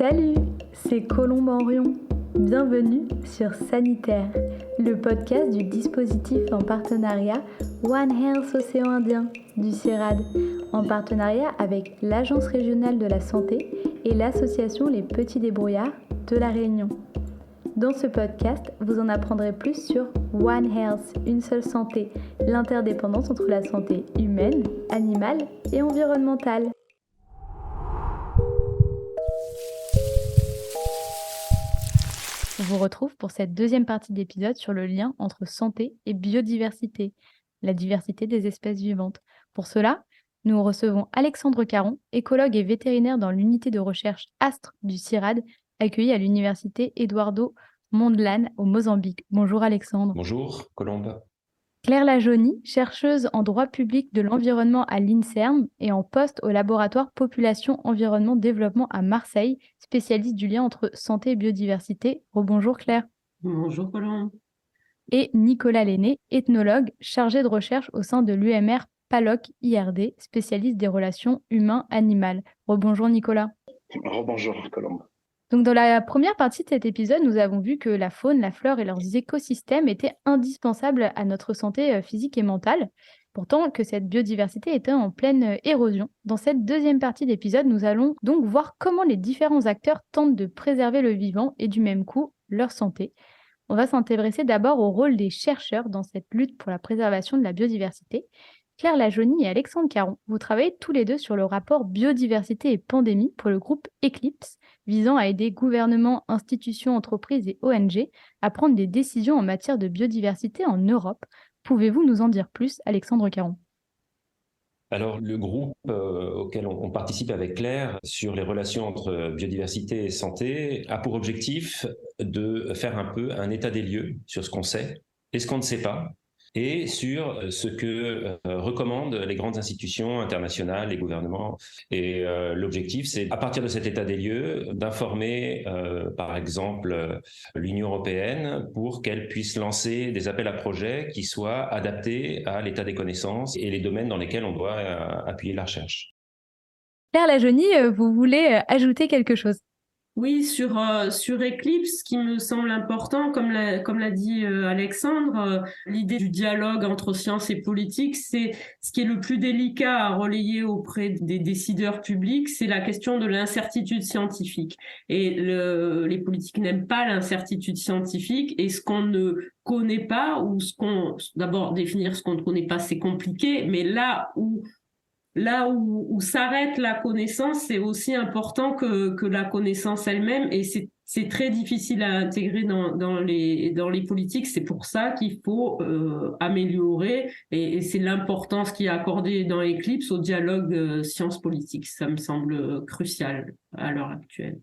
Salut, c'est Colombe Henrion. Bienvenue sur Sanitaire, le podcast du dispositif en partenariat One Health Océan Indien du CIRAD, en partenariat avec l'Agence régionale de la santé et l'association Les Petits Débrouillards de La Réunion. Dans ce podcast, vous en apprendrez plus sur One Health, une seule santé, l'interdépendance entre la santé humaine, animale et environnementale. Je vous retrouve pour cette deuxième partie d'épisode sur le lien entre santé et biodiversité, la diversité des espèces vivantes. Pour cela, nous recevons Alexandre Caron, écologue et vétérinaire dans l'unité de recherche ASTRE du CIRAD, accueilli à l'université Eduardo Mondlane au Mozambique. Bonjour Alexandre. Bonjour Colombe. Claire Lajonie, chercheuse en droit public de l'environnement à l'INSERM et en poste au laboratoire Population Environnement Développement à Marseille, spécialiste du lien entre santé et biodiversité. Rebonjour Claire. Bonjour Colombe. Et Nicolas Lenné, ethnologue, chargé de recherche au sein de l'UMR PALOC IRD, spécialiste des relations humain-animal. Rebonjour Nicolas. Rebonjour Colombe. Donc dans la première partie de cet épisode, nous avons vu que la faune, la flore et leurs écosystèmes étaient indispensables à notre santé physique et mentale, pourtant que cette biodiversité était en pleine érosion. Dans cette deuxième partie d'épisode, nous allons donc voir comment les différents acteurs tentent de préserver le vivant et du même coup leur santé. On va s'intéresser d'abord au rôle des chercheurs dans cette lutte pour la préservation de la biodiversité. Claire Lajonie et Alexandre Caron, vous travaillez tous les deux sur le rapport biodiversité et pandémie pour le groupe Eclipse, visant à aider gouvernements, institutions, entreprises et ONG à prendre des décisions en matière de biodiversité en Europe. Pouvez-vous nous en dire plus, Alexandre Caron ? Alors, le groupe auquel on participe avec Claire sur les relations entre biodiversité et santé a pour objectif de faire un peu un état des lieux sur ce qu'on sait et ce qu'on ne sait pas, et sur ce que recommandent les grandes institutions internationales, les gouvernements. Et l'objectif, c'est, à partir de cet état des lieux, d'informer, par exemple, l'Union européenne pour qu'elle puisse lancer des appels à projets qui soient adaptés à l'état des connaissances et les domaines dans lesquels on doit appuyer la recherche. Claire Lajonie, vous voulez ajouter quelque chose ? Oui, sur Eclipse, ce qui me semble important, comme l'a dit Alexandre, l'idée du dialogue entre science et politique, c'est ce qui est le plus délicat à relayer auprès des décideurs publics, c'est la question de l'incertitude scientifique. Et les politiques n'aiment pas l'incertitude scientifique, et ce qu'on ne connaît pas, d'abord définir ce qu'on ne connaît pas, c'est compliqué, mais là où s'arrête la connaissance, c'est aussi important que la connaissance elle-même, et c'est très difficile à intégrer dans les politiques. C'est pour ça qu'il faut améliorer, et c'est l'importance qui est accordée dans Eclipse au dialogue science-politique. Ça me semble crucial à l'heure actuelle.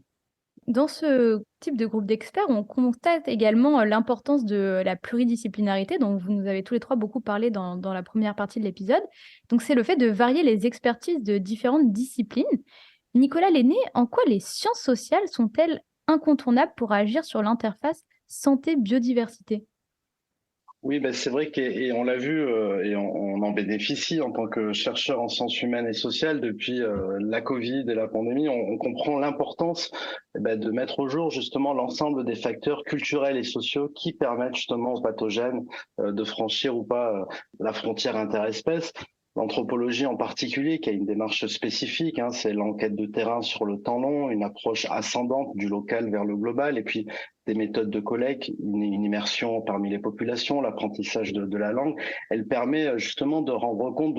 Dans ce type de groupe d'experts, on constate également l'importance de la pluridisciplinarité, dont vous nous avez tous les trois beaucoup parlé dans la première partie de l'épisode. Donc, c'est le fait de varier les expertises de différentes disciplines. Nicolas Lenné, en quoi les sciences sociales sont-elles incontournables pour agir sur l'interface santé-biodiversité ? Oui, c'est vrai et on l'a vu et on en bénéficie en tant que chercheur en sciences humaines et sociales depuis la Covid et la pandémie. On comprend l'importance de mettre au jour justement l'ensemble des facteurs culturels et sociaux qui permettent justement aux pathogènes de franchir ou pas la frontière interespèce. L'anthropologie en particulier, qui a une démarche spécifique, c'est l'enquête de terrain sur le temps long, une approche ascendante du local vers le global, et puis des méthodes de collecte, une immersion parmi les populations, l'apprentissage de la langue. Elle permet justement de rendre compte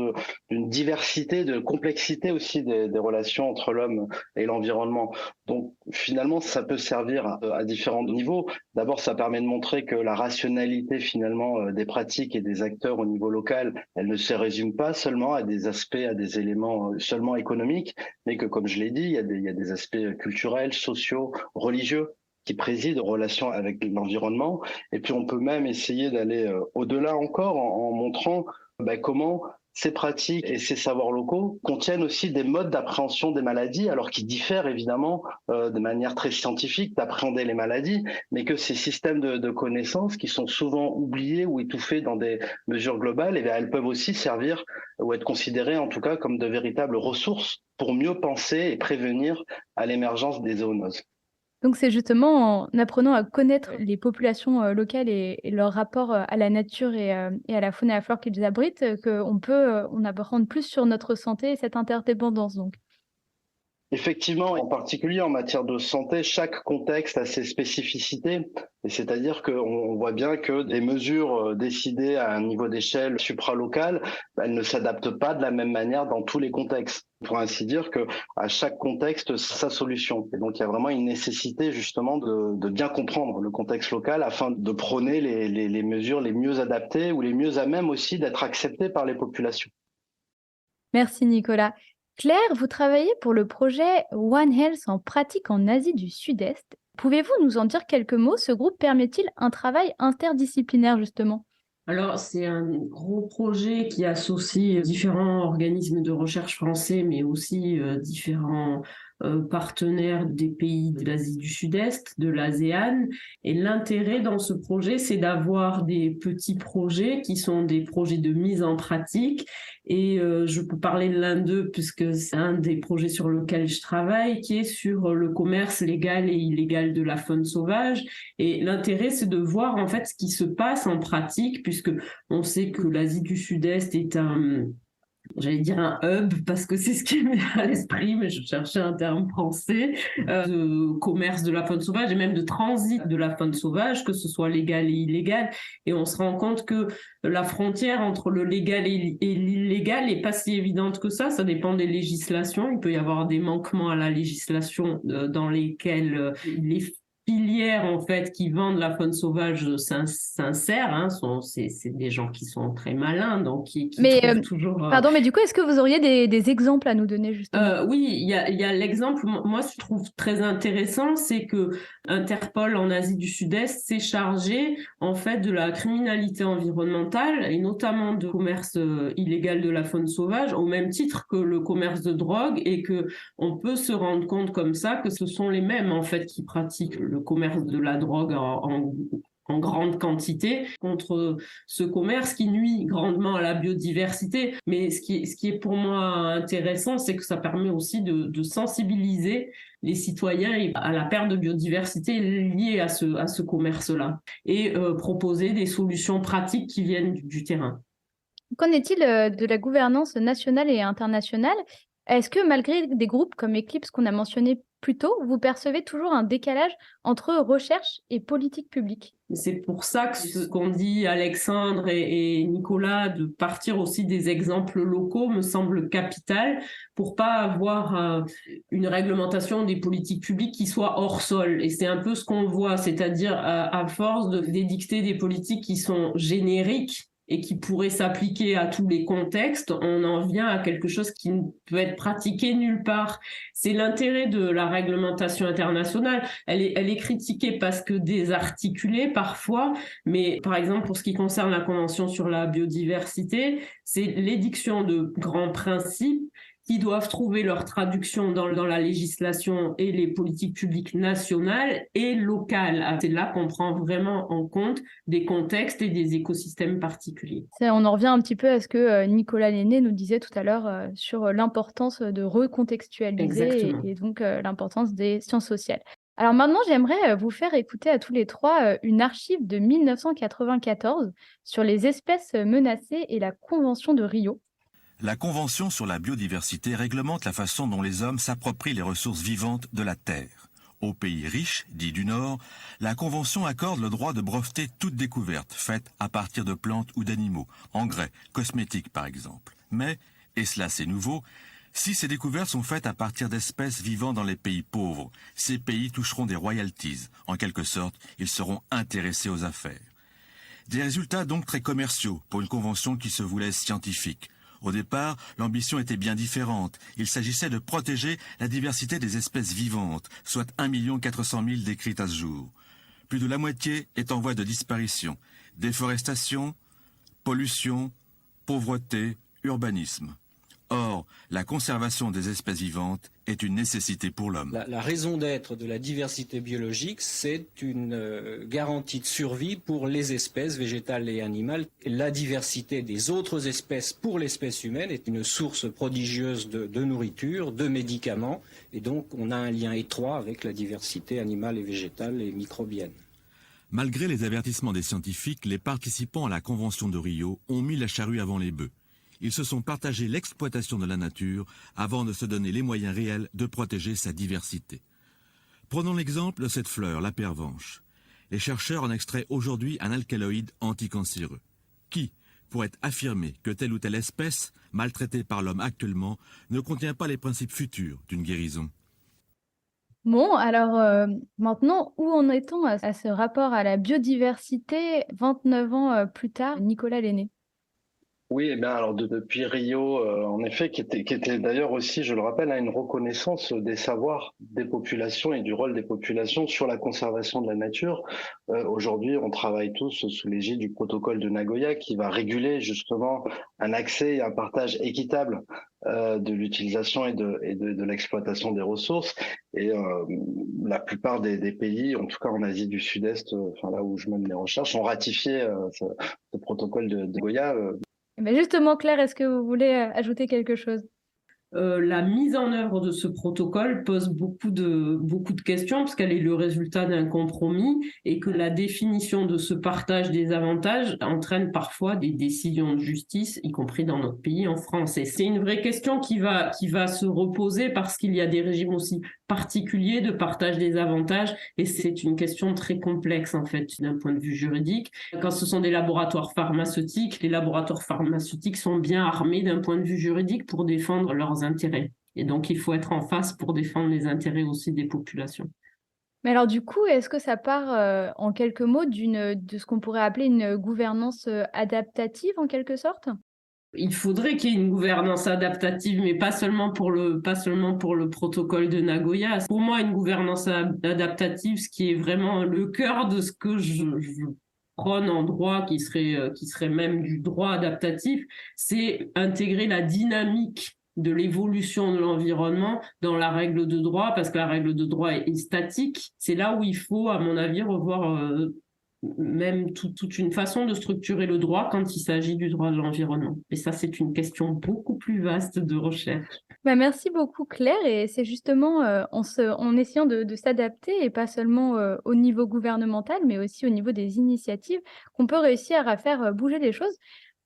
d'une diversité, de complexité aussi des relations entre l'homme et l'environnement. Donc finalement, ça peut servir à différents niveaux. D'abord, ça permet de montrer que la rationalité finalement des pratiques et des acteurs au niveau local, elle ne se résume pas seulement à des aspects, à des éléments seulement économiques, mais que, comme je l'ai dit, il y a des aspects culturels, sociaux, religieux qui président aux relations avec l'environnement. Et puis on peut même essayer d'aller au-delà encore en montrant comment ces pratiques et ces savoirs locaux contiennent aussi des modes d'appréhension des maladies, alors qui diffèrent évidemment de manière très scientifique d'appréhender les maladies, mais que ces systèmes de connaissances qui sont souvent oubliés ou étouffés dans des mesures globales, eh bien, elles peuvent aussi servir ou être considérées en tout cas comme de véritables ressources pour mieux penser et prévenir à l'émergence des zoonoses. Donc c'est justement en apprenant à connaître les populations locales et leur rapport à la nature et à la faune et à la flore qu'ils abritent qu'on peut on apprendre plus sur notre santé et cette interdépendance donc. Effectivement, en particulier en matière de santé, chaque contexte a ses spécificités. Et c'est-à-dire qu'on voit bien que des mesures décidées à un niveau d'échelle supralocale, elles ne s'adaptent pas de la même manière dans tous les contextes. On pourrait ainsi dire que à chaque contexte, sa solution. Et donc, il y a vraiment une nécessité justement de bien comprendre le contexte local afin de prôner les mesures les mieux adaptées ou les mieux à même aussi d'être acceptées par les populations. Merci Nicolas. Claire, vous travaillez pour le projet One Health en pratique en Asie du Sud-Est. Pouvez-vous nous en dire quelques mots? Ce groupe permet-il un travail interdisciplinaire justement? Alors, c'est un gros projet qui associe différents organismes de recherche français, mais aussi différents partenaires des pays de l'Asie du Sud-Est, de l'ASEAN. Et l'intérêt dans ce projet, c'est d'avoir des petits projets qui sont des projets de mise en pratique. Et je peux parler de l'un d'eux puisque c'est un des projets sur lequel je travaille, qui est sur le commerce légal et illégal de la faune sauvage. Et l'intérêt, c'est de voir en fait ce qui se passe en pratique, puisque on sait que l'Asie du Sud-Est est j'allais dire un hub parce que c'est ce qui me vient à l'esprit, mais je cherchais un terme français, de commerce de la faune sauvage et même de transit de la faune sauvage, que ce soit légal et illégal. Et on se rend compte que la frontière entre le légal et l'illégal n'est pas si évidente que ça dépend des législations. Il peut y avoir des manquements à la législation dans lesquels les filières en fait qui vendent la faune sauvage s'insèrent, hein, c'est des gens qui sont très malins, donc qui trouvent toujours. Pardon, mais du coup, est-ce que vous auriez des exemples à nous donner justement? Oui, il y a l'exemple. Moi, je trouve très intéressant, c'est que Interpol en Asie du Sud-Est s'est chargé en fait de la criminalité environnementale et notamment de commerce illégal de la faune sauvage, au même titre que le commerce de drogue, et que on peut se rendre compte comme ça que ce sont les mêmes en fait qui pratiquent le commerce de la drogue en grande quantité contre ce commerce qui nuit grandement à la biodiversité. Mais ce qui est pour moi intéressant, c'est que ça permet aussi de sensibiliser les citoyens à la perte de biodiversité liée à ce commerce-là et proposer des solutions pratiques qui viennent du terrain. Qu'en est-il de la gouvernance nationale et internationale? Est-ce que malgré des groupes comme Eclipse qu'on a mentionné plus tôt, vous percevez toujours un décalage entre recherche et politique publique? C'est pour ça que ce qu'ont dit Alexandre et Nicolas, de partir aussi des exemples locaux, me semble capital pour pas avoir une réglementation des politiques publiques qui soit hors sol. Et c'est un peu ce qu'on voit, c'est-à-dire à force d'édicter des politiques qui sont génériques et qui pourrait s'appliquer à tous les contextes, on en vient à quelque chose qui ne peut être pratiqué nulle part. C'est l'intérêt de la réglementation internationale. Elle est critiquée parce que désarticulée parfois, mais par exemple pour ce qui concerne la Convention sur la biodiversité, c'est l'édiction de grands principes qui doivent trouver leur traduction dans la législation et les politiques publiques nationales et locales. C'est là qu'on prend vraiment en compte des contextes et des écosystèmes particuliers. On en revient un petit peu à ce que Nicolas Lenné nous disait tout à l'heure sur l'importance de recontextualiser et donc l'importance des sciences sociales. Alors maintenant, j'aimerais vous faire écouter à tous les trois une archive de 1994 sur les espèces menacées et la Convention de Rio. La Convention sur la biodiversité réglemente la façon dont les hommes s'approprient les ressources vivantes de la Terre. Aux pays riches, dits du Nord, la Convention accorde le droit de breveter toute découverte faite à partir de plantes ou d'animaux, engrais, cosmétiques par exemple. Mais, et cela c'est nouveau, si ces découvertes sont faites à partir d'espèces vivant dans les pays pauvres, ces pays toucheront des royalties. En quelque sorte, ils seront intéressés aux affaires. Des résultats donc très commerciaux pour une convention qui se voulait scientifique. Au départ, l'ambition était bien différente. Il s'agissait de protéger la diversité des espèces vivantes, soit 1 400 000 décrites à ce jour. Plus de la moitié est en voie de disparition. Déforestation, pollution, pauvreté, urbanisme. Or, la conservation des espèces vivantes est une nécessité pour l'homme. La raison d'être de la diversité biologique, c'est une garantie de survie pour les espèces végétales et animales. La diversité des autres espèces pour l'espèce humaine est une source prodigieuse de nourriture, de médicaments, et donc on a un lien étroit avec la diversité animale et végétale et microbienne. Malgré les avertissements des scientifiques, les participants à la Convention de Rio ont mis la charrue avant les bœufs. Ils se sont partagés l'exploitation de la nature avant de se donner les moyens réels de protéger sa diversité. Prenons l'exemple de cette fleur, la pervenche. Les chercheurs en extraient aujourd'hui un alcaloïde anticancéreux. Qui pourrait affirmer que telle ou telle espèce, maltraitée par l'homme actuellement, ne contient pas les principes futurs d'une guérison ? Bon, alors maintenant, où en est-on à ce rapport à la biodiversité 29 ans plus tard, Nicolas Lenné? Oui, eh bien, alors depuis Rio, en effet, qui était d'ailleurs aussi, je le rappelle, une reconnaissance des savoirs des populations et du rôle des populations sur la conservation de la nature. Aujourd'hui, on travaille tous sous l'égide du protocole de Nagoya qui va réguler justement un accès et un partage équitable de l'utilisation et de l'exploitation des ressources. Et la plupart des pays, en tout cas en Asie du Sud-Est, enfin là où je mène mes recherches, ont ratifié ce protocole de Nagoya. Mais justement, Claire, est-ce que vous voulez ajouter quelque chose? La mise en œuvre de ce protocole pose beaucoup de questions parce qu'elle est le résultat d'un compromis et que la définition de ce partage des avantages entraîne parfois des décisions de justice, y compris dans notre pays, en France. Et c'est une vraie question qui va se reposer parce qu'il y a des régimes aussi particuliers de partage des avantages et c'est une question très complexe en fait d'un point de vue juridique. Quand ce sont des laboratoires pharmaceutiques, les laboratoires pharmaceutiques sont bien armés d'un point de vue juridique pour défendre leurs intérêts. Et donc, il faut être en face pour défendre les intérêts aussi des populations. Mais alors du coup, est-ce que ça part en quelques mots de ce qu'on pourrait appeler une gouvernance adaptative en quelque sorte? Il faudrait qu'il y ait une gouvernance adaptative, mais pas seulement pour le protocole de Nagoya. Pour moi, une gouvernance adaptative, ce qui est vraiment le cœur de ce que je prône en droit, qui serait même du droit adaptatif, c'est intégrer la dynamique de l'évolution de l'environnement dans la règle de droit, parce que la règle de droit est statique. C'est là où il faut, à mon avis, revoir même toute une façon de structurer le droit quand il s'agit du droit de l'environnement. Et ça, c'est une question beaucoup plus vaste de recherche. Bah, merci beaucoup Claire, et c'est justement en essayant de s'adapter, et pas seulement au niveau gouvernemental, mais aussi au niveau des initiatives, qu'on peut réussir à faire bouger les choses.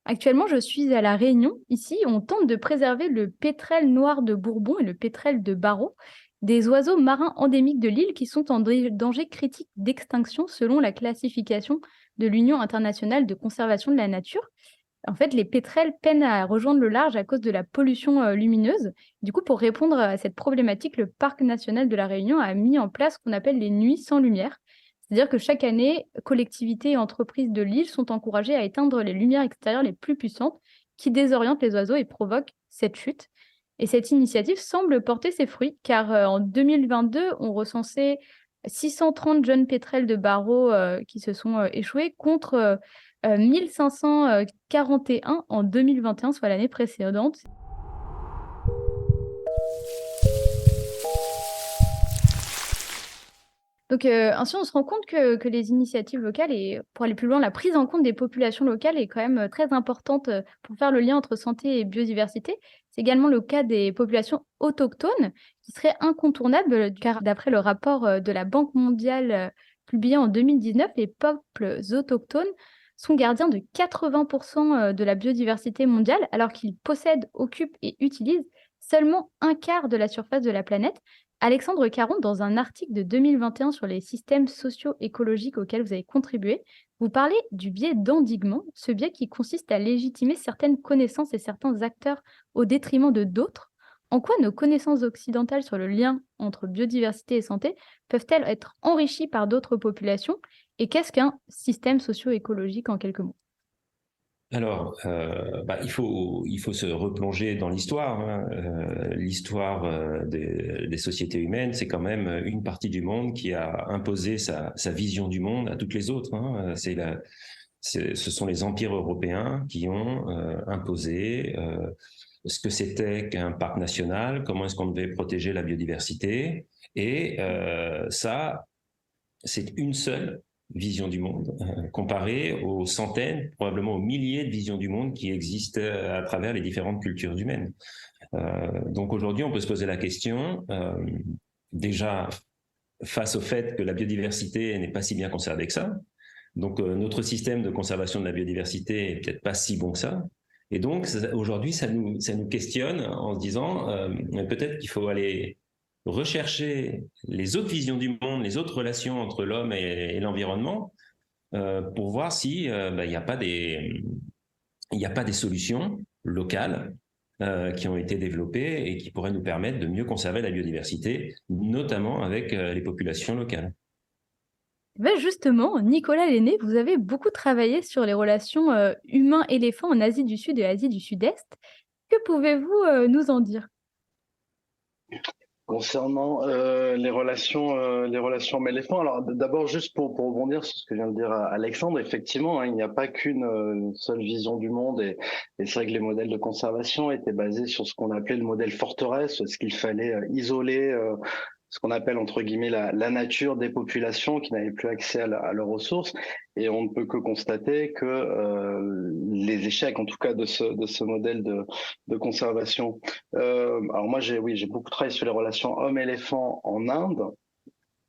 Actuellement, je suis à La Réunion. Ici, on tente de préserver le pétrel noir de Bourbon et le pétrel de Barreau, des oiseaux marins endémiques de l'île qui sont en danger critique d'extinction selon la classification de l'Union internationale de conservation de la nature. En fait, les pétrels peinent à rejoindre le large à cause de la pollution lumineuse. Du coup, pour répondre à cette problématique, le Parc national de La Réunion a mis en place ce qu'on appelle les nuits sans lumière. C'est-à-dire que chaque année, collectivités et entreprises de l'île sont encouragées à éteindre les lumières extérieures les plus puissantes qui désorientent les oiseaux et provoquent cette chute. Et cette initiative semble porter ses fruits, car en 2022, on recensait 630 jeunes pétrels de Barreau qui se sont échoués contre 1541 en 2021, soit l'année précédente. Donc ainsi, on se rend compte que les initiatives locales, et pour aller plus loin, la prise en compte des populations locales est quand même très importante pour faire le lien entre santé et biodiversité. C'est également le cas des populations autochtones qui seraient incontournables, car d'après le rapport de la Banque mondiale publié en 2019, les peuples autochtones sont gardiens de 80% de la biodiversité mondiale, alors qu'ils possèdent, occupent et utilisent seulement un quart de la surface de la planète. Alexandre Caron, dans un article de 2021 sur les systèmes socio-écologiques auxquels vous avez contribué, vous parlez du biais d'endiguement, ce biais qui consiste à légitimer certaines connaissances et certains acteurs au détriment de d'autres. En quoi nos connaissances occidentales sur le lien entre biodiversité et santé peuvent-elles être enrichies par d'autres populations? Et qu'est-ce qu'un système socio-écologique en quelques mots? Alors, il faut se replonger dans l'histoire. Hein. L'histoire des sociétés humaines, c'est quand même une partie du monde qui a imposé sa vision du monde à toutes les autres. Hein. Ce sont les empires européens qui ont imposé ce que c'était qu'un parc national, comment est-ce qu'on devait protéger la biodiversité. Et ça, c'est une seule vision du monde, comparée aux centaines, probablement aux milliers de visions du monde qui existent à travers les différentes cultures humaines. Donc aujourd'hui, on peut se poser la question, déjà face au fait que la biodiversité n'est pas si bien conservée que ça. Donc notre système de conservation de la biodiversité est peut-être pas si bon que ça. Et donc aujourd'hui, ça nous questionne en se disant peut-être qu'il faut aller rechercher les autres visions du monde, les autres relations entre l'homme et l'environnement, pour voir si il n'y a pas des solutions locales qui ont été développées et qui pourraient nous permettre de mieux conserver la biodiversité, notamment avec les populations locales. Ben justement, Nicolas Lenné, vous avez beaucoup travaillé sur les relations humains-éléphants en Asie du Sud et Asie du Sud-Est. Que pouvez-vous nous en dire? Concernant les relations homme-éléphant, alors d'abord juste pour rebondir sur ce que vient de dire Alexandre, effectivement, hein, il n'y a pas qu'une seule vision du monde et c'est vrai que les modèles de conservation étaient basés sur ce qu'on appelait le modèle forteresse, ce qu'il fallait isoler ce qu'on appelle entre guillemets la nature des populations qui n'avaient plus accès à leurs ressources. Et on ne peut que constater que les échecs, en tout cas de ce modèle de conservation. Alors moi, j'ai beaucoup travaillé sur les relations homme-éléphant en Inde.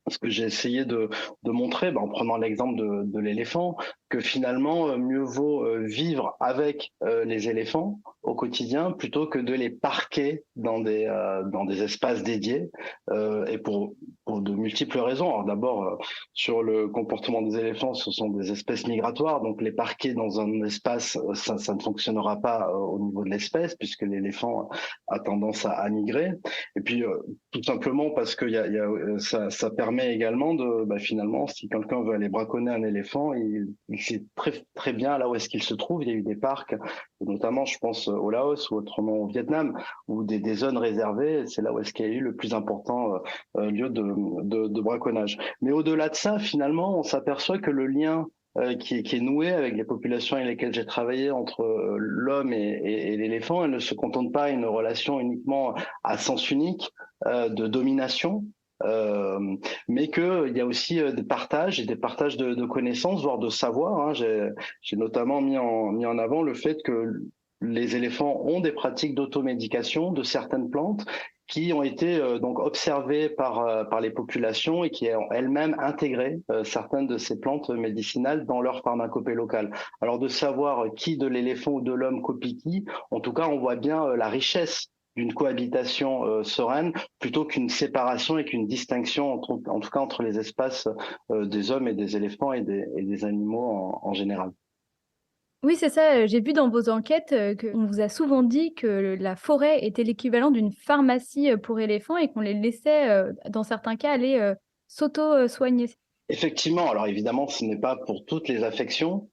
Ce que j'ai essayé de montrer, en prenant l'exemple de l'éléphant, que finalement, mieux vaut vivre avec les éléphants au quotidien plutôt que de les parquer dans des espaces dédiés et pour de multiples raisons. Alors d'abord, sur le comportement des éléphants, ce sont des espèces migratoires, donc les parquer dans un espace, ça ne fonctionnera pas au niveau de l'espèce puisque l'éléphant a tendance à migrer. Et puis, tout simplement parce que ça permet également de, finalement, si quelqu'un veut aller braconner un éléphant, il sait très, très bien là où est-ce qu'il se trouve. Il y a eu des parcs, notamment, je pense, au Laos ou autrement au Vietnam, où des zones réservées, c'est là où est-ce qu'il y a eu le plus important lieu de braconnage. Mais au-delà de ça, finalement, on s'aperçoit que le lien qui est nouée avec les populations avec lesquelles j'ai travaillé entre l'homme et l'éléphant, elle ne se contente pas d'une relation uniquement à sens unique de domination, mais qu'il y a aussi des partages et des partages de connaissances, voire de savoir. Hein. J'ai notamment mis en avant le fait que les éléphants ont des pratiques d'automédication de certaines plantes qui ont été donc observées par les populations et qui ont elles-mêmes intégré certaines de ces plantes médicinales dans leur pharmacopée locale. Alors de savoir qui de l'éléphant ou de l'homme copie qui, en tout cas on voit bien la richesse d'une cohabitation sereine plutôt qu'une séparation et qu'une distinction en tout cas entre les espaces des hommes et des éléphants et des animaux en général. Oui, c'est ça. J'ai vu dans vos enquêtes qu'on vous a souvent dit que la forêt était l'équivalent d'une pharmacie pour éléphants et qu'on les laissait, dans certains cas, aller s'auto-soigner. Effectivement, alors évidemment, ce n'est pas pour toutes les affections,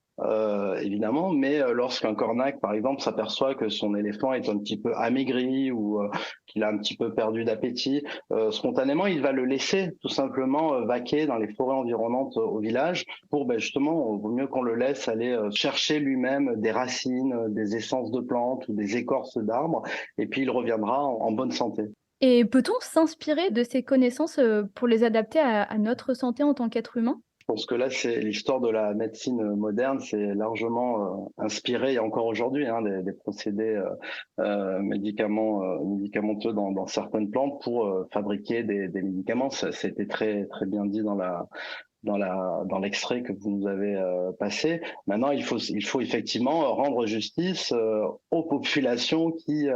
évidemment, mais lorsqu'un cornac, par exemple, s'aperçoit que son éléphant est un petit peu amaigri ou qu'il a un petit peu perdu d'appétit, spontanément, il va le laisser tout simplement vaquer dans les forêts environnantes au village pour justement, vaut mieux qu'on le laisse aller chercher lui-même des racines, des essences de plantes ou des écorces d'arbres, et puis il reviendra en bonne santé. Et peut-on s'inspirer de ces connaissances pour les adapter à notre santé en tant qu'être humain? Je pense que là, c'est l'histoire de la médecine moderne, c'est largement inspiré, et encore aujourd'hui, des procédés médicamenteux dans certaines plantes pour fabriquer des médicaments. Ça a été très très bien dit dans l'extrait que vous nous avez passé. Maintenant, il faut effectivement rendre justice aux populations qui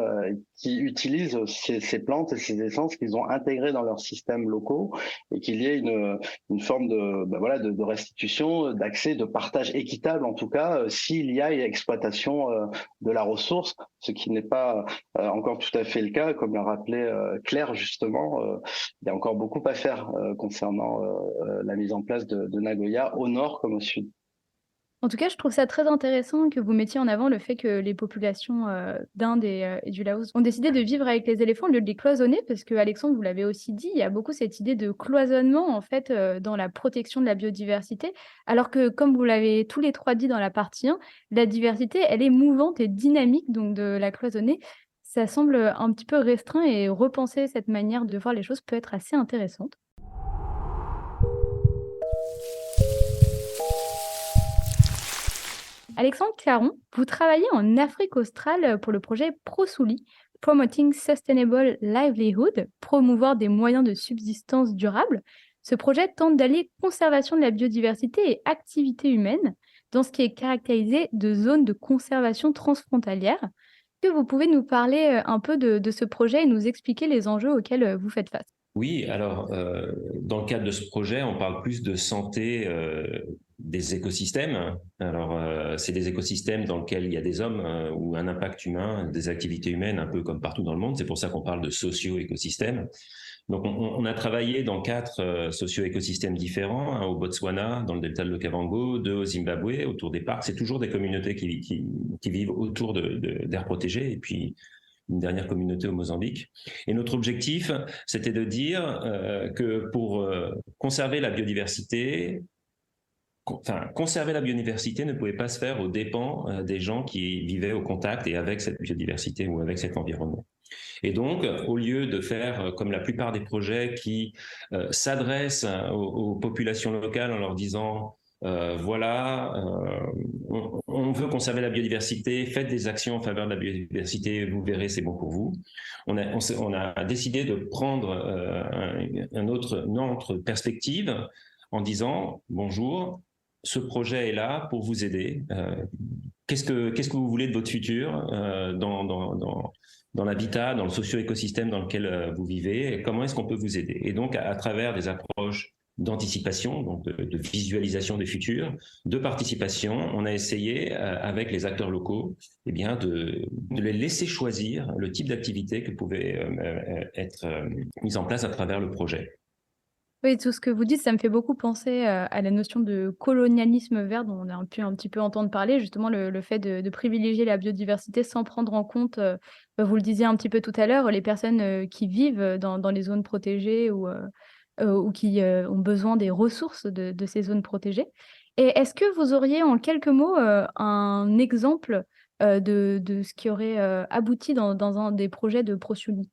utilisent ces plantes et ces essences qu'ils ont intégrées dans leurs systèmes locaux et qu'il y ait une forme de restitution, d'accès, de partage équitable en tout cas, s'il y a exploitation de la ressource, ce qui n'est pas encore tout à fait le cas, comme l'a rappelé Claire justement. Il y a encore beaucoup à faire concernant la mise en place de Nagoya au nord comme au sud. En tout cas, je trouve ça très intéressant que vous mettiez en avant le fait que les populations d'Inde et du Laos ont décidé de vivre avec les éléphants au lieu de les cloisonner, parce que Alexandre, vous l'avez aussi dit, il y a beaucoup cette idée de cloisonnement en fait dans la protection de la biodiversité, alors que comme vous l'avez tous les trois dit dans la partie 1, la diversité, elle est mouvante et dynamique, donc de la cloisonner, ça semble un petit peu restreint et repenser cette manière de voir les choses peut être assez intéressante. Alexandre Caron, vous travaillez en Afrique australe pour le projet ProSouli, Promoting Sustainable Livelihood, promouvoir des moyens de subsistance durable. Ce projet tente d'allier conservation de la biodiversité et activité humaine dans ce qui est caractérisé de zones de conservation transfrontalières. Est-ce que vous pouvez nous parler un peu de ce projet et nous expliquer les enjeux auxquels vous faites face? Oui, alors dans le cadre de ce projet, on parle plus de santé des écosystèmes. Alors c'est des écosystèmes dans lesquels il y a des hommes ou un impact humain, des activités humaines, un peu comme partout dans le monde. C'est pour ça qu'on parle de socio-écosystèmes. Donc on a travaillé dans 4 socio-écosystèmes différents, au Botswana, dans le delta de l'Okavango, 2 au Zimbabwe, autour des parcs. C'est toujours des communautés qui vivent autour d'aires protégées, et puis une dernière communauté au Mozambique. Et notre objectif, c'était de dire que pour conserver la biodiversité ne pouvait pas se faire aux dépens des gens qui vivaient au contact et avec cette biodiversité ou avec cet environnement. Et donc, au lieu de faire comme la plupart des projets qui s'adressent aux populations locales en leur disant on veut conserver la biodiversité, faites des actions en faveur de la biodiversité, vous verrez, c'est bon pour vous. On a décidé de prendre une autre perspective en disant bonjour, ce projet est là pour vous aider. Qu'est-ce que vous voulez de votre futur dans l'habitat, dans le socio-écosystème dans lequel vous vivez, et comment est-ce qu'on peut vous aider? Et donc, à travers des approches d'anticipation, donc de visualisation des futurs, de participation, on a essayé, avec les acteurs locaux, de les laisser choisir le type d'activité que pouvait être mise en place à travers le projet. Oui, tout ce que vous dites, ça me fait beaucoup penser à la notion de colonialisme vert dont on a pu un petit peu entendre parler, justement le fait de privilégier la biodiversité sans prendre en compte, vous le disiez un petit peu tout à l'heure, les personnes qui vivent dans les zones protégées ou qui ont besoin des ressources de ces zones protégées. Et est-ce que vous auriez en quelques mots un exemple de ce qui aurait abouti dans un des projets de ProSouli?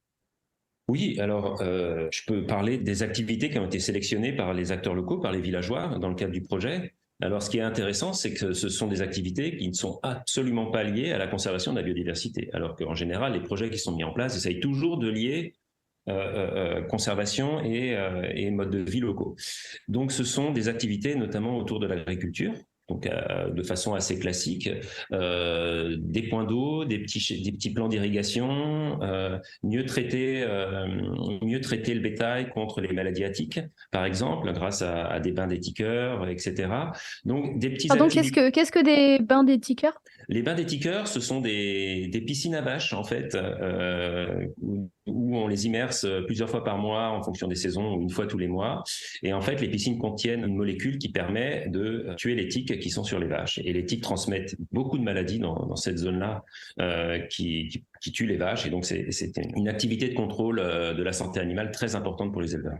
Oui, alors je peux parler des activités qui ont été sélectionnées par les acteurs locaux, par les villageois, dans le cadre du projet. Alors ce qui est intéressant, c'est que ce sont des activités qui ne sont absolument pas liées à la conservation de la biodiversité, alors qu'en général, les projets qui sont mis en place essayent toujours de lier conservation et mode de vie locaux. Donc ce sont des activités notamment autour de l'agriculture, donc de façon assez classique, des points d'eau, des petits plans d'irrigation, mieux traiter le bétail contre les maladies attiques, par exemple, grâce à des bains d'étiqueurs, etc. Donc des petits Pardon, qu'est-ce que des bains d'étiqueurs? Les bains d'étiqueurs, ce sont des piscines à vaches, en fait, où on les immerse plusieurs fois par mois en fonction des saisons, ou une fois tous les mois. Et en fait, les piscines contiennent une molécule qui permet de tuer les tiques qui sont sur les vaches. Et les tiques transmettent beaucoup de maladies dans cette zone-là qui tuent les vaches. Et donc, c'est une activité de contrôle de la santé animale très importante pour les éleveurs.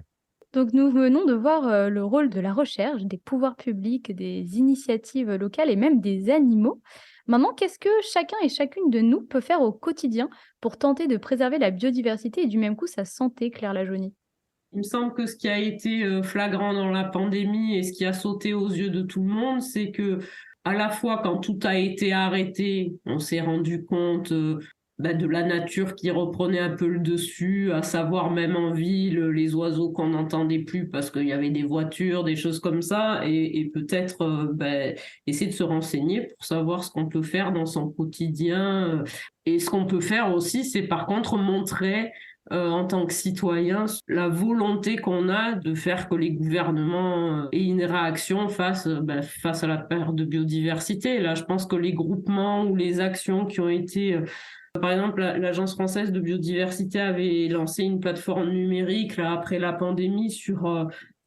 Donc nous venons de voir le rôle de la recherche, des pouvoirs publics, des initiatives locales et même des animaux. Maintenant, qu'est-ce que chacun et chacune de nous peut faire au quotidien pour tenter de préserver la biodiversité et du même coup sa santé, Claire Lajonie? Il me semble que ce qui a été flagrant dans la pandémie et ce qui a sauté aux yeux de tout le monde, c'est que à la fois quand tout a été arrêté, on s'est rendu compte de la nature qui reprenait un peu le dessus, à savoir même en ville, les oiseaux qu'on n'entendait plus parce qu'il y avait des voitures, des choses comme ça, et peut-être essayer de se renseigner pour savoir ce qu'on peut faire dans son quotidien. Et ce qu'on peut faire aussi, c'est par contre montrer en tant que citoyen la volonté qu'on a de faire que les gouvernements aient une réaction face à la perte de biodiversité. Là, je pense que les groupements ou les actions qui ont été... Par exemple, l'Agence française de biodiversité avait lancé une plateforme numérique là, après la pandémie qui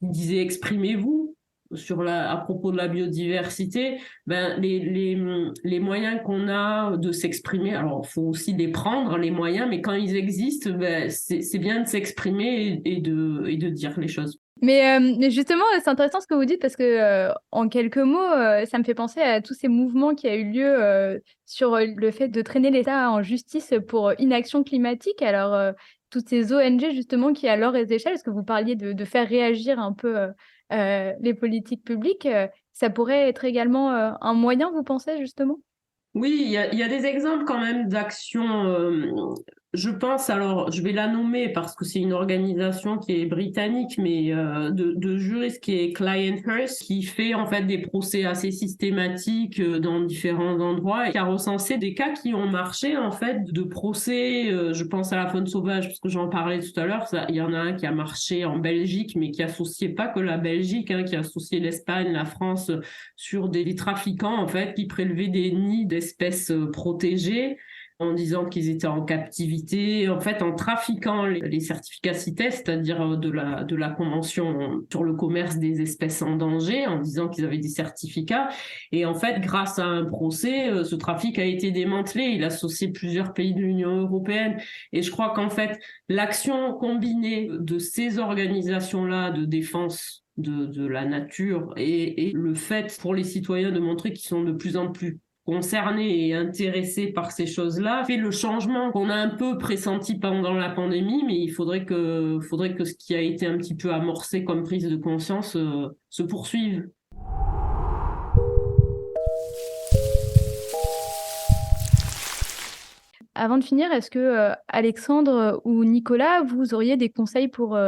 disait « Exprimez-vous ». à propos de la biodiversité, ben les moyens qu'on a de s'exprimer, alors il faut aussi les prendre, les moyens, mais quand ils existent, ben, c'est bien de s'exprimer et de dire les choses. Mais justement, c'est intéressant ce que vous dites parce que en quelques mots, ça me fait penser à tous ces mouvements qui a eu lieu sur le fait de traîner l'État en justice pour inaction climatique. Alors, toutes ces ONG justement qui, à leur échelle, parce que vous parliez de faire réagir un peu les politiques publiques, ça pourrait être également un moyen, vous pensez justement? Oui, il y a des exemples quand même d'actions. Je pense, alors je vais la nommer parce que c'est une organisation qui est britannique, mais de juristes qui est Client First, qui fait en fait des procès assez systématiques dans différents endroits et qui a recensé des cas qui ont marché en fait de procès. Je pense à la faune sauvage parce que j'en parlais tout à l'heure. Il y en a un qui a marché en Belgique, mais qui associait pas que la Belgique, hein, qui associait l'Espagne, la France sur des trafiquants en fait qui prélevaient des nids d'espèces protégées en disant qu'ils étaient en captivité, en fait en trafiquant les certificats CITES, c'est-à-dire de la Convention sur le commerce des espèces en danger, en disant qu'ils avaient des certificats. Et en fait, grâce à un procès, ce trafic a été démantelé. Il associait plusieurs pays de l'Union européenne. Et je crois qu'en fait, l'action combinée de ces organisations-là de défense de la nature et le fait pour les citoyens de montrer qu'ils sont de plus en plus concernés et intéressés par ces choses-là fait le changement qu'on a un peu pressenti pendant la pandémie, mais il faudrait que ce qui a été un petit peu amorcé comme prise de conscience se poursuive. Avant de finir, est-ce que Alexandre ou Nicolas, vous auriez des conseils pour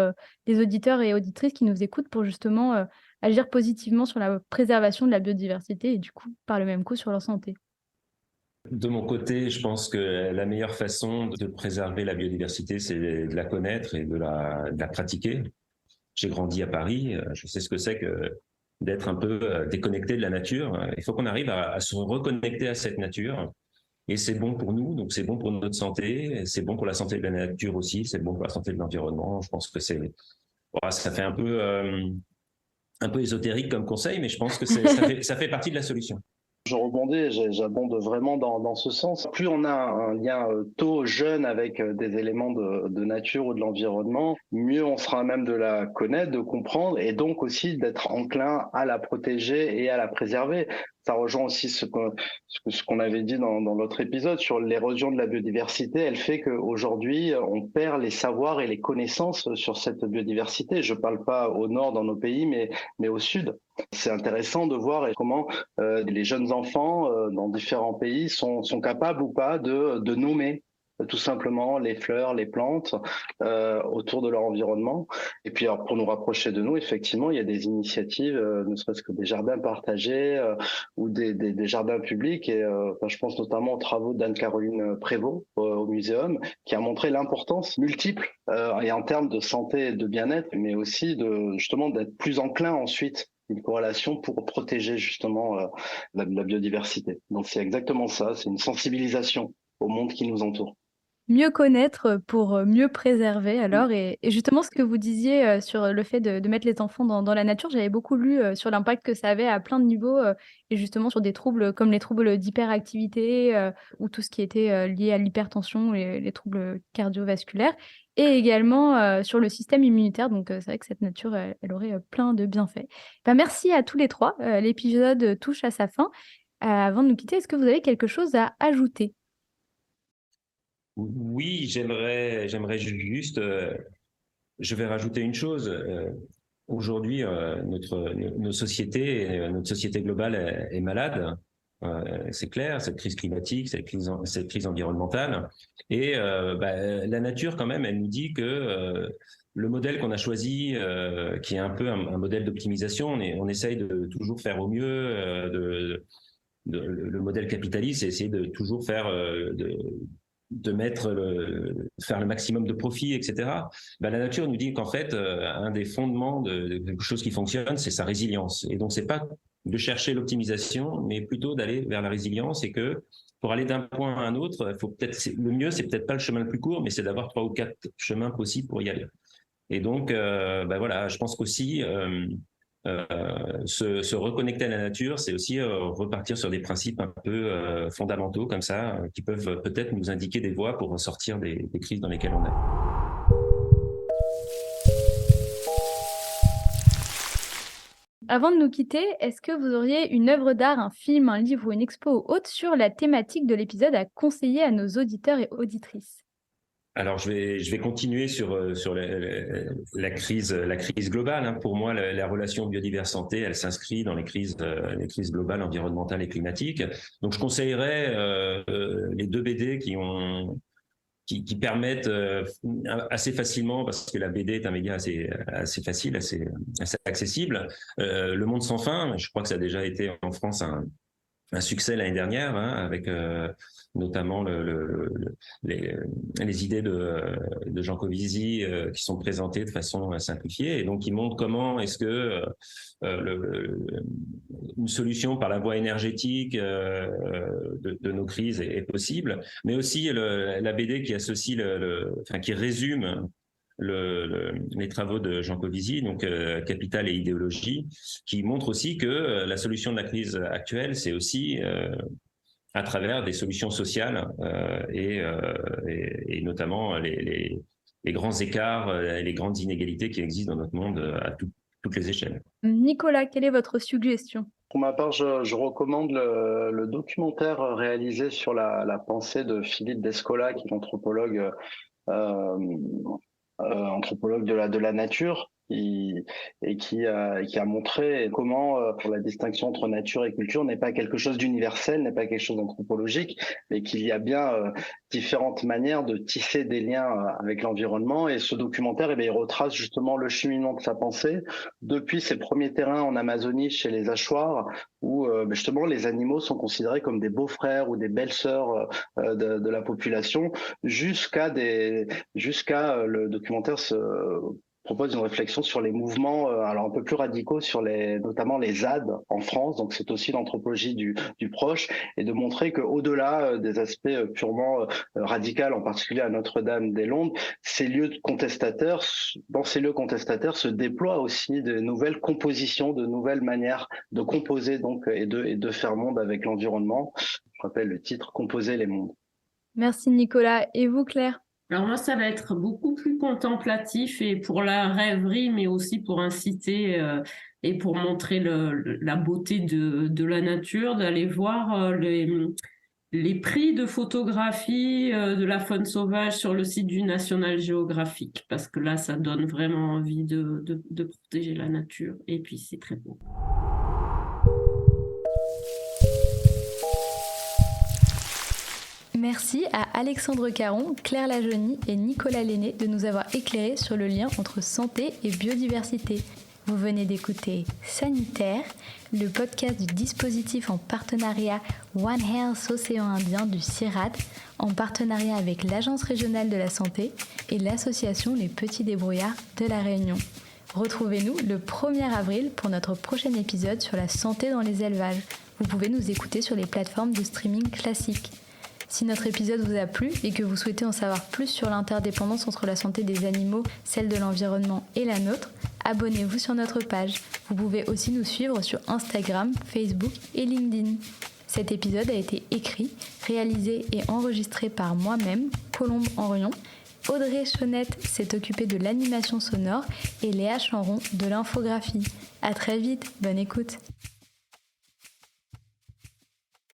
les auditeurs et auditrices qui nous écoutent pour justement agir positivement sur la préservation de la biodiversité et du coup, par le même coup, sur leur santé? De mon côté, je pense que la meilleure façon de préserver la biodiversité, c'est de la connaître et de la pratiquer. J'ai grandi à Paris, je sais ce que c'est que d'être un peu déconnecté de la nature. Il faut qu'on arrive à se reconnecter à cette nature. Et c'est bon pour nous, donc c'est bon pour notre santé, c'est bon pour la santé de la nature aussi, c'est bon pour la santé de l'environnement. Je pense que ça fait un peu ésotérique comme conseil, mais je pense que ça fait partie de la solution. Je rebondis, j'abonde vraiment dans ce sens. Plus on a un lien tôt, jeune avec des éléments de nature ou de l'environnement, mieux on sera à même de la connaître, de comprendre et donc aussi d'être enclin à la protéger et à la préserver. Ça rejoint aussi ce qu'on avait dit dans l'autre épisode sur l'érosion de la biodiversité. Elle fait qu'aujourd'hui, on perd les savoirs et les connaissances sur cette biodiversité. Je parle pas au nord dans nos pays, mais au sud. C'est intéressant de voir comment les jeunes enfants dans différents pays sont capables ou pas de nommer tout simplement les fleurs, les plantes autour de leur environnement. Et puis alors, pour nous rapprocher de nous, effectivement, il y a des initiatives, ne serait-ce que des jardins partagés ou des jardins publics. Et je pense notamment aux travaux d'Anne-Caroline Prévost au Muséum, qui a montré l'importance multiple et en termes de santé et de bien-être, mais aussi justement d'être plus enclin ensuite une corrélation pour protéger justement la biodiversité. Donc c'est exactement ça, c'est une sensibilisation au monde qui nous entoure. Mieux connaître pour mieux préserver alors. Et justement, ce que vous disiez sur le fait de mettre les enfants dans la nature, j'avais beaucoup lu sur l'impact que ça avait à plein de niveaux et justement sur des troubles comme les troubles d'hyperactivité ou tout ce qui était lié à l'hypertension, les troubles cardiovasculaires et également sur le système immunitaire. Donc, c'est vrai que cette nature, elle aurait plein de bienfaits. Ben, merci à tous les trois. L'épisode touche à sa fin. Avant de nous quitter, est-ce que vous avez quelque chose à ajouter? Oui, j'aimerais juste, je vais rajouter une chose. Aujourd'hui, nos sociétés, notre société globale est malade. C'est clair, cette crise climatique, cette crise environnementale. Et la nature, quand même, elle nous dit que le modèle qu'on a choisi, qui est un peu un modèle d'optimisation, on essaye de toujours faire au mieux. Le modèle capitaliste, c'est essayer de toujours faire faire le maximum de profit, etc. La nature nous dit qu'en fait, un des fondements de quelque chose qui fonctionne, c'est sa résilience. Et donc, c'est pas de chercher l'optimisation, mais plutôt d'aller vers la résilience et que pour aller d'un point à un autre, le mieux, c'est peut-être pas le chemin le plus court, mais c'est d'avoir 3 ou 4 chemins possibles pour y aller. Et donc, voilà, je pense qu'aussi, se reconnecter à la nature, c'est aussi repartir sur des principes un peu fondamentaux comme ça, qui peuvent peut-être nous indiquer des voies pour sortir des crises dans lesquelles on est. Avant de nous quitter, est-ce que vous auriez une œuvre d'art, un film, un livre ou une expo ou autre sur la thématique de l'épisode à conseiller à nos auditeurs et auditrices ? Alors, je vais continuer sur la crise globale. Hein. Pour moi, la relation biodiversité, elle s'inscrit dans les crises globales environnementales et climatiques. Donc, je conseillerais les 2 BD qui permettent assez facilement, parce que la BD est un média assez facile, assez accessible. Le Monde sans fin, je crois que ça a déjà été en France un succès l'année dernière, hein, avec notamment les idées de Jean Covizy qui sont présentées de façon simplifiée, et donc qui montrent comment est-ce que une solution par la voie énergétique de nos crises est possible, mais aussi la BD qui associe qui résume les travaux de Jean Covizy, donc Capital et idéologie, qui montre aussi que la solution de la crise actuelle, c'est aussi à travers des solutions sociales et notamment les grands écarts et les grandes inégalités qui existent dans notre monde à toutes les échelles. Nicolas, quelle est votre suggestion ? Pour ma part, je recommande le documentaire réalisé sur la pensée de Philippe Descola, qui est anthropologue de la nature, et qui a montré comment la distinction entre nature et culture n'est pas quelque chose d'universel, n'est pas quelque chose d'anthropologique, mais qu'il y a bien différentes manières de tisser des liens avec l'environnement. Et ce documentaire, il retrace justement le cheminement de sa pensée depuis ses premiers terrains en Amazonie chez les Achuar, où justement les animaux sont considérés comme des beaux-frères ou des belles-sœurs de la population, jusqu'à le documentaire propose une réflexion sur les mouvements alors un peu plus radicaux, sur notamment les ZAD en France, donc c'est aussi l'anthropologie du proche, et de montrer qu'au-delà des aspects purement radicaux, en particulier à Notre-Dame-des-Landes, dans ces lieux contestataires se déploient aussi de nouvelles compositions, de nouvelles manières de composer donc et de faire monde avec l'environnement. Je rappelle le titre, Composer les mondes. Merci Nicolas. Et vous Claire ? Alors moi, ça va être beaucoup plus contemplatif et pour la rêverie, mais aussi pour inciter et pour montrer la beauté de la nature, d'aller voir les prix de photographie de la faune sauvage sur le site du National Geographic, parce que là, ça donne vraiment envie de protéger la nature, et puis c'est très beau. Merci à Alexandre Caron, Claire Lajonie et Nicolas Lenné de nous avoir éclairés sur le lien entre santé et biodiversité. Vous venez d'écouter Sanitaire, le podcast du dispositif en partenariat One Health Océan Indien du CIRAD, en partenariat avec l'Agence régionale de la santé et l'association Les Petits Débrouillards de La Réunion. Retrouvez-nous le 1er avril pour notre prochain épisode sur la santé dans les élevages. Vous pouvez nous écouter sur les plateformes de streaming classiques. Si notre épisode vous a plu et que vous souhaitez en savoir plus sur l'interdépendance entre la santé des animaux, celle de l'environnement et la nôtre, abonnez-vous sur notre page. Vous pouvez aussi nous suivre sur Instagram, Facebook et LinkedIn. Cet épisode a été écrit, réalisé et enregistré par moi-même, Colombe Henrion. Audrey Chonette s'est occupée de l'animation sonore et Léa Chanron de l'infographie. À très vite, bonne écoute.